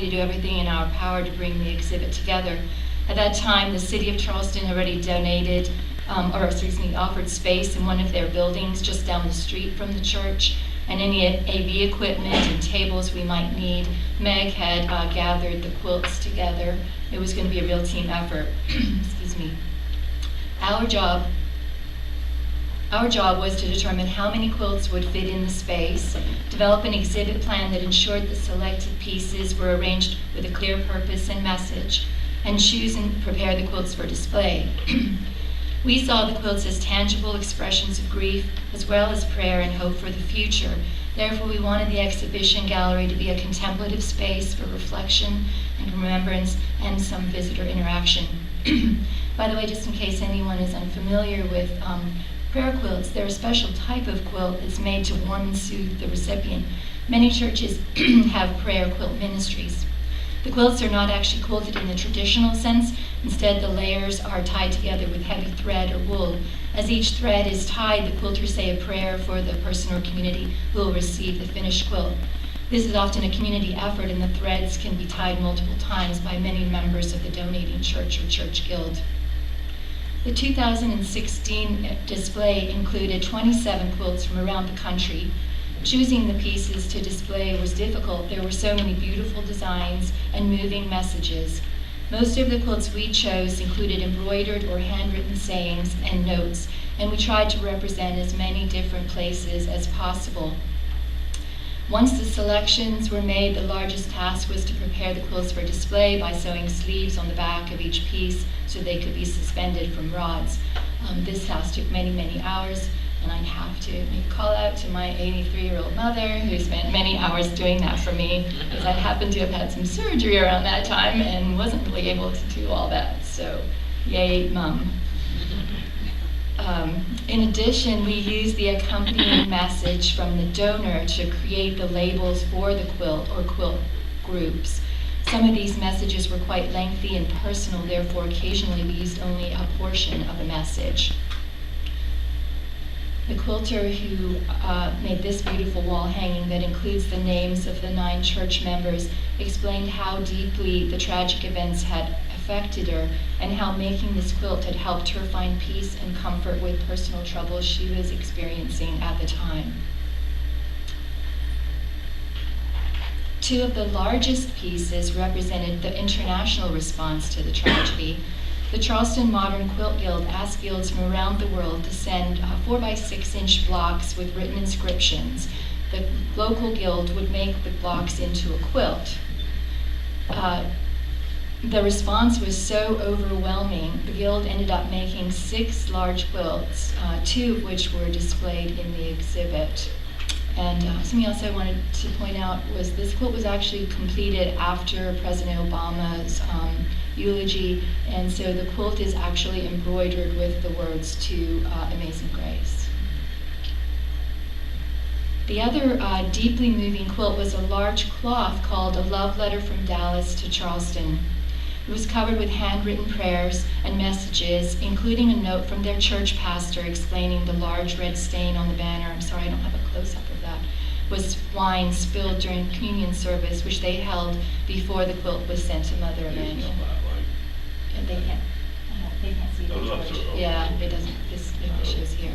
to do everything in our power to bring the exhibit together. At that time, the city of Charleston already donated, offered space in one of their buildings just down the street from the church, and any AV equipment and tables we might need. Meg had gathered the quilts together. It was going to be a real team effort. Excuse me. Our job was to determine how many quilts would fit in the space, develop an exhibit plan that ensured the selected pieces were arranged with a clear purpose and message, and choose and prepare the quilts for display. We saw the quilts as tangible expressions of grief, as well as prayer and hope for the future. Therefore, we wanted the exhibition gallery to be a contemplative space for reflection and remembrance and some visitor interaction. By the way, just in case anyone is unfamiliar with prayer quilts, they're a special type of quilt that's made to warm and soothe the recipient. Many churches have prayer quilt ministries. The quilts are not actually quilted in the traditional sense. Instead, the layers are tied together with heavy thread or wool. As each thread is tied, the quilters say a prayer for the person or community who will receive the finished quilt. This is often a community effort, and the threads can be tied multiple times by many members of the donating church or church guild. The 2016 display included 27 quilts from around the country. Choosing the pieces to display was difficult. There were so many beautiful designs and moving messages. Most of the quilts we chose included embroidered or handwritten sayings and notes, and we tried to represent as many different places as possible. Once the selections were made, the largest task was to prepare the quilts for display by sewing sleeves on the back of each piece so they could be suspended from rods. This task took many, many hours, and I'd have to make a call out to my 83-year-old mother, who spent many hours doing that for me, because I happened to have had some surgery around that time and wasn't really able to do all that. So, yay, Mom. In addition, we used the accompanying message from the donor to create the labels for the quilt or quilt groups. Some of these messages were quite lengthy and personal, therefore occasionally we used only a portion of a message. The quilter who made this beautiful wall hanging that includes the names of the 9 church members explained how deeply the tragic events had affected her and how making this quilt had helped her find peace and comfort with personal troubles she was experiencing at the time. 2 of the largest pieces represented the international response to the tragedy. The Charleston Modern Quilt Guild asked guilds from around the world to send 4x6-inch blocks with written inscriptions. The local guild would make the blocks into a quilt. The response was so overwhelming, the guild ended up making 6 large quilts, 2 of which were displayed in the exhibit. And something else I wanted to point out was this quilt was actually completed after President Obama's eulogy, and so the quilt is actually embroidered with the words to Amazing Grace. The other deeply moving quilt was a large cloth called A Love Letter from Dallas to Charleston. It was covered with handwritten prayers and messages, including a note from their church pastor explaining the large red stain on the banner. I'm sorry, I don't have a close-up of that. Was wine spilled during communion service, which they held before the quilt was sent to Mother Emanuel. And they can't see the George. Yeah, it doesn't. This shows here.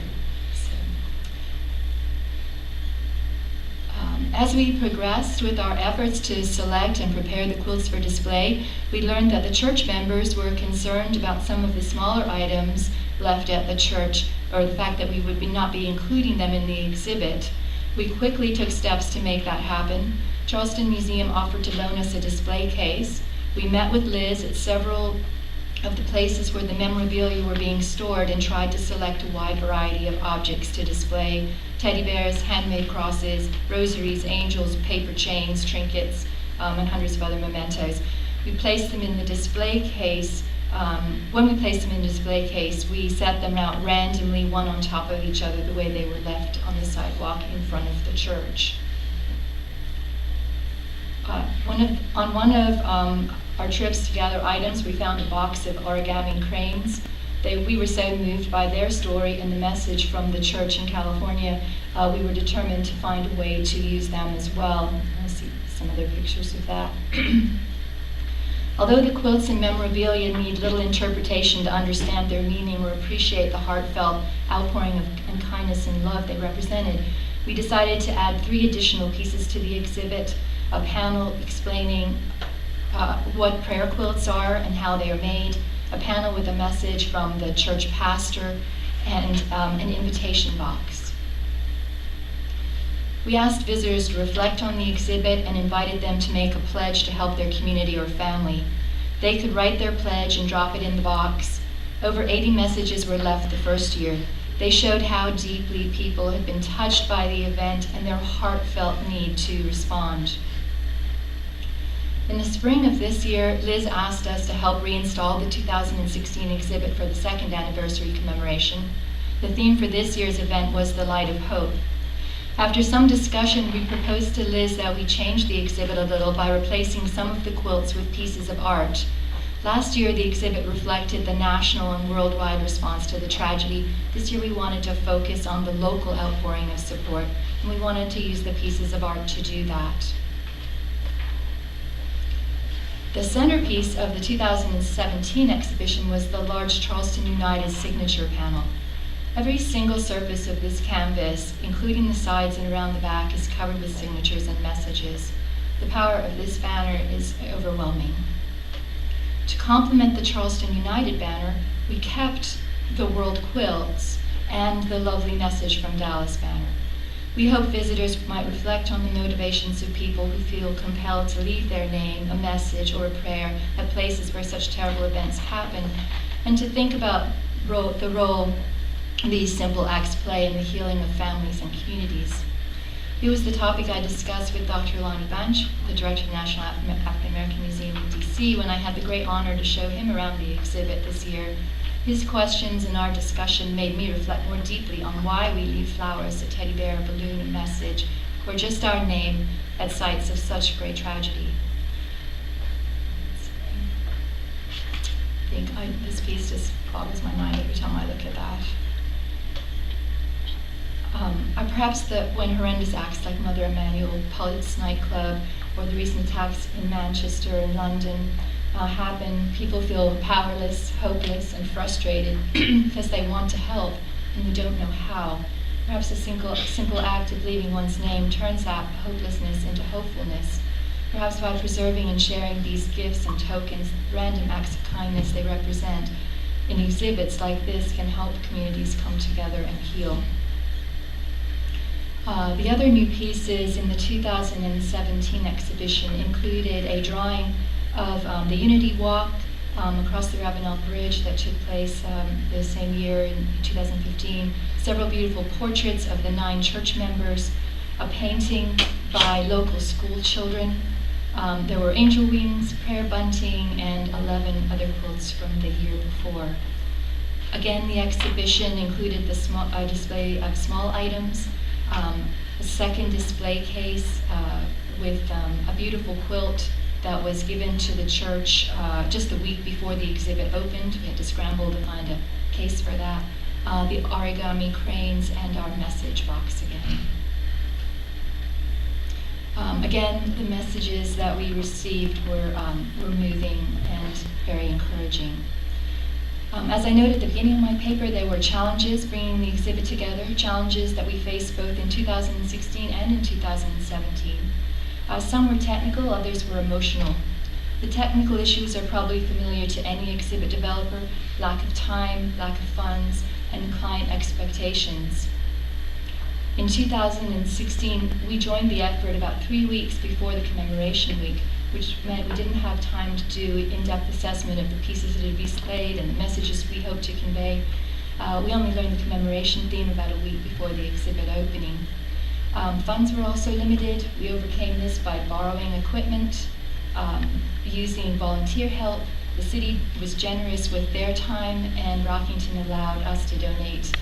As we progressed with our efforts to select and prepare the quilts for display, we learned that the church members were concerned about some of the smaller items left at the church, or the fact that we would not be including them in the exhibit. We quickly took steps to make that happen. Charleston Museum offered to loan us a display case. We met with Liz at several of the places where the memorabilia were being stored and tried to select a wide variety of objects to display: teddy bears, handmade crosses, rosaries, angels, paper chains, trinkets, and hundreds of other mementos. We placed them in the display case. When we placed them in the display case, we set them out randomly, one on top of each other, the way they were left on the sidewalk in front of the church. On one of our trips to gather items, we found a box of origami cranes. We were so moved by their story and the message from the church in California, we were determined to find a way to use them as well. Let's some other pictures of that. Although the quilts and memorabilia need little interpretation to understand their meaning or appreciate the heartfelt outpouring and kindness and love they represented, we decided to add 3 additional pieces to the exhibit: a panel explaining what prayer quilts are and how they are made, a panel with a message from the church pastor, and an invitation box. We asked visitors to reflect on the exhibit and invited them to make a pledge to help their community or family. They could write their pledge and drop it in the box. Over 80 messages were left the first year. They showed how deeply people had been touched by the event and their heartfelt need to respond. In the spring of this year, Liz asked us to help reinstall the 2016 exhibit for the 2nd anniversary commemoration. The theme for this year's event was the Light of Hope. After some discussion, we proposed to Liz that we change the exhibit a little by replacing some of the quilts with pieces of art. Last year, the exhibit reflected the national and worldwide response to the tragedy. This year, we wanted to focus on the local outpouring of support, and we wanted to use the pieces of art to do that. The centerpiece of the 2017 exhibition was the large Charleston United signature panel. Every single surface of this canvas, including the sides and around the back, is covered with signatures and messages. The power of this banner is overwhelming. To complement the Charleston United banner, we kept the world quilts and the lovely message from Dallas banner. We hope visitors might reflect on the motivations of people who feel compelled to leave their name, a message, or a prayer at places where such terrible events happen, and to think about the role these simple acts play in the healing of families and communities. It was the topic I discussed with Dr. Lonnie Bunch, the director of the National African American Museum in DC, when I had the great honor to show him around the exhibit this year. His questions and our discussion made me reflect more deeply on why we leave flowers, a teddy bear, a balloon, a message, or just our name at sites of such great tragedy. I think this piece just boggles my mind every time I look at that. Perhaps when horrendous acts like Mother Emanuel, Pollitt's nightclub, or the recent attacks in Manchester and London happen, people feel powerless, hopeless, and frustrated because they want to help and they don't know how. Perhaps a simple act of leaving one's name turns that hopelessness into hopefulness. Perhaps by preserving and sharing these gifts and tokens, random acts of kindness they represent in exhibits like this can help communities come together and heal. The other new pieces in the 2017 exhibition included a drawing of the Unity Walk across the Ravenel Bridge that took place the same year in 2015, several beautiful portraits of the 9 church members, a painting by local school children. There were angel wings, prayer bunting, and 11 other quilts from the year before. Again, the exhibition included the display of small items, a second display case with a beautiful quilt that was given to the church just a week before the exhibit opened. We had to scramble to find a case for that. The origami cranes and our message box again. Again, the messages that we received were moving and very encouraging. As I noted at the beginning of my paper, there were challenges bringing the exhibit together, challenges that we faced both in 2016 and in 2017. Some were technical, others were emotional. The technical issues are probably familiar to any exhibit developer: lack of time, lack of funds, and client expectations. In 2016, we joined the effort about 3 weeks before the commemoration week, which meant we didn't have time to do in-depth assessment of the pieces that had been displayed and the messages we hoped to convey. We only learned the commemoration theme about a week before the exhibit opening. Funds were also limited. We overcame this by borrowing equipment, using volunteer help. The city was generous with their time, and Rockington allowed us to donate